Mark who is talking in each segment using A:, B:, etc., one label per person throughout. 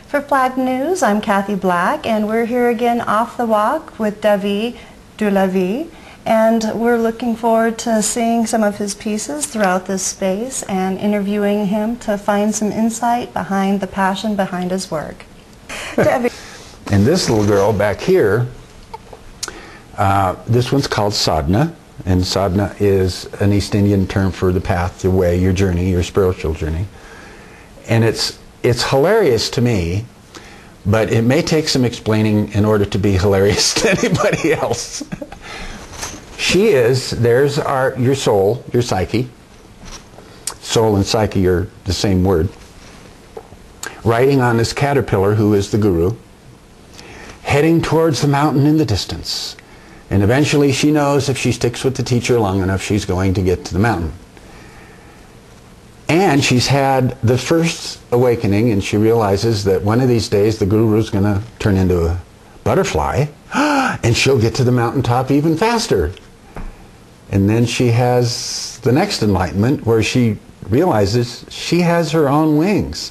A: For Flag News, I'm Kathy Black, and we're here again off the walk with Devi DeLavie, and we're looking forward to seeing some of his pieces throughout this space and interviewing him to find some insight behind the passion behind his work. Devi.
B: And this little girl back here, this one's called sadhana, and sadhana is an East Indian term for the path, the way, your journey, your spiritual journey. And it's hilarious to me, but it may take some explaining in order to be hilarious to anybody else. There's your soul, your psyche. Soul and psyche are the same word. Riding on this caterpillar who is the guru, heading towards the mountain in the distance. And eventually she knows if she sticks with the teacher long enough, she's going to get to the mountain. And she's had the first awakening, and she realizes that one of these days the guru's going to turn into a butterfly, and she'll get to the mountaintop even faster. And then she has the next enlightenment where she realizes she has her own wings.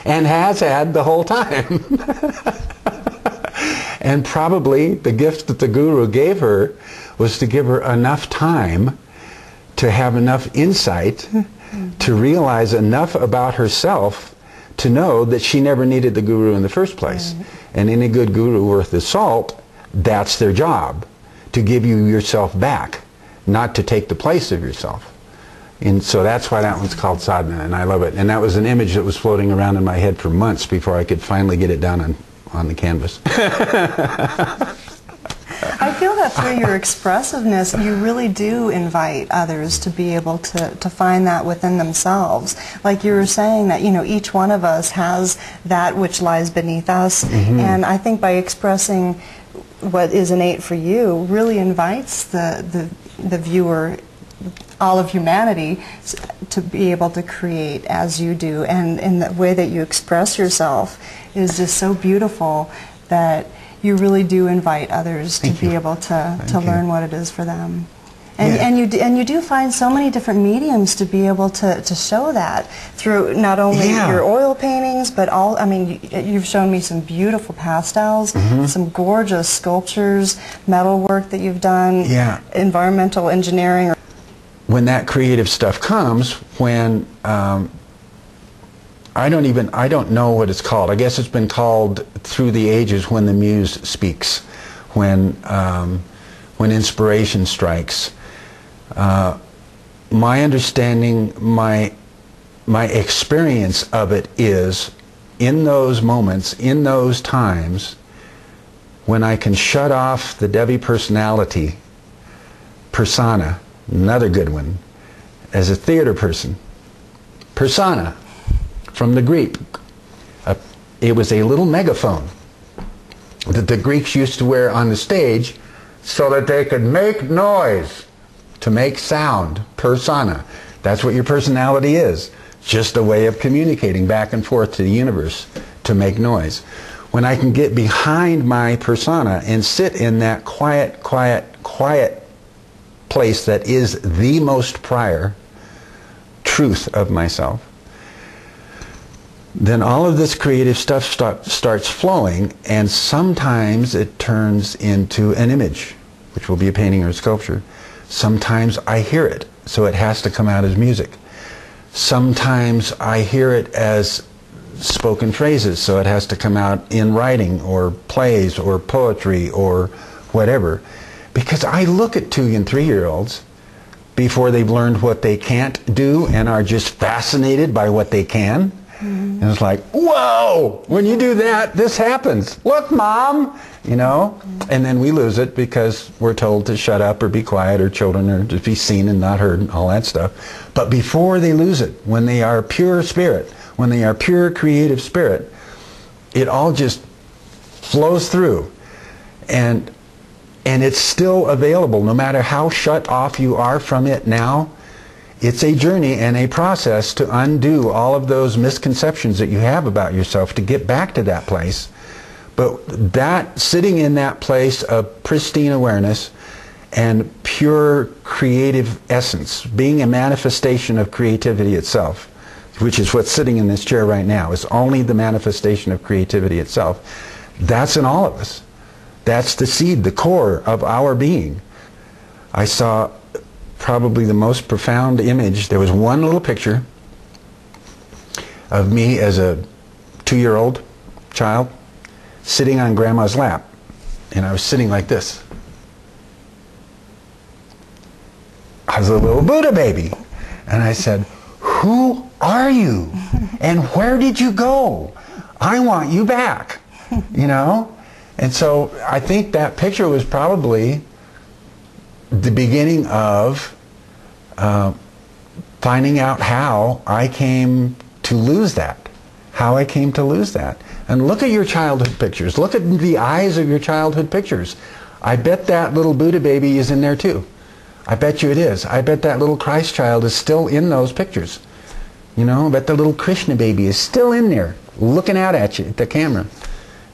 B: And has had the whole time. And probably the gift that the guru gave her was to give her enough time to have enough insight to realize enough about herself to know that she never needed the guru in the first place. And any good guru worth his salt, that's their job, to give you yourself back, not to take the place of yourself. And so that's why that one's called sadhana, and I love it. And that was an image that was floating around in my head for months before I could finally get it down on the canvas.
A: I feel that through your expressiveness, you really do invite others to be able to find that within themselves. Like you were saying that, you know, each one of us has that which lies beneath us. And I think by expressing what is innate for you really invites the viewer, all of humanity, to be able to create as you do. And in the way that you express yourself is just so beautiful that you really do invite others to be able to learn what it is for them. And, and you do find so many different mediums to be able to show that through not only your oil paintings, but all, I mean, you've shown me some beautiful pastels, some gorgeous sculptures, metal work that you've done, environmental engineering.
B: When that creative stuff comes, when I don't know what it's called. I guess it's been called through the ages when the muse speaks, when inspiration strikes. My understanding, my experience of it is, in those moments, in those times, when I can shut off the Devi personality, persona, another good one, as a theater person, persona, from the Greek. It was a little megaphone that the Greeks used to wear on the stage so that they could make noise, to make sound, persona. That's what your personality is, just a way of communicating back and forth to the universe, to make noise. When I can get behind my persona and sit in that quiet, quiet, quiet place that is the most prior truth of myself, then all of this creative stuff starts flowing, and sometimes it turns into an image, which will be a painting or a sculpture. Sometimes I hear it, so it has to come out as music. Sometimes I hear it as spoken phrases, so it has to come out in writing or plays or poetry or whatever. Because I look at 2- and 3-year-olds before they've learned what they can't do and are just fascinated by what they can. And it's like, whoa, when you do that, this happens. Look, Mom, you know? And then we lose it because we're told to shut up or be quiet, or children are to be seen and not heard and all that stuff. But before they lose it, when they are pure spirit, when they are pure creative spirit, it all just flows through. And it's still available no matter how shut off you are from it now. It's a journey and a process to undo all of those misconceptions that you have about yourself to get back to that place. But that, sitting in that place of pristine awareness and pure creative essence, being a manifestation of creativity itself, which is what's sitting in this chair right now, is only the manifestation of creativity itself. That's in all of us. That's the seed, the core of our being. I saw probably the most profound image. There was one little picture of me as a 2-year-old child sitting on Grandma's lap, and I was sitting like this. I was a little Buddha baby, and I said, "Who are you? And where did you go? I want you back." You know? And so I think that picture was probably the beginning of finding out how I came to lose that. How I came to lose that. And look at your childhood pictures. Look at the eyes of your childhood pictures. I bet that little Buddha baby is in there too. I bet you it is. I bet that little Christ child is still in those pictures. You know, I bet the little Krishna baby is still in there looking out at you, at the camera.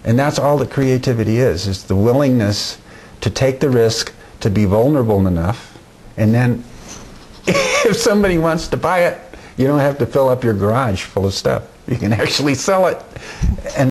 B: And that's all that creativity is the willingness to take the risk, to be vulnerable enough, and then if somebody wants to buy it, you don't have to fill up your garage full of stuff. You can actually sell it. And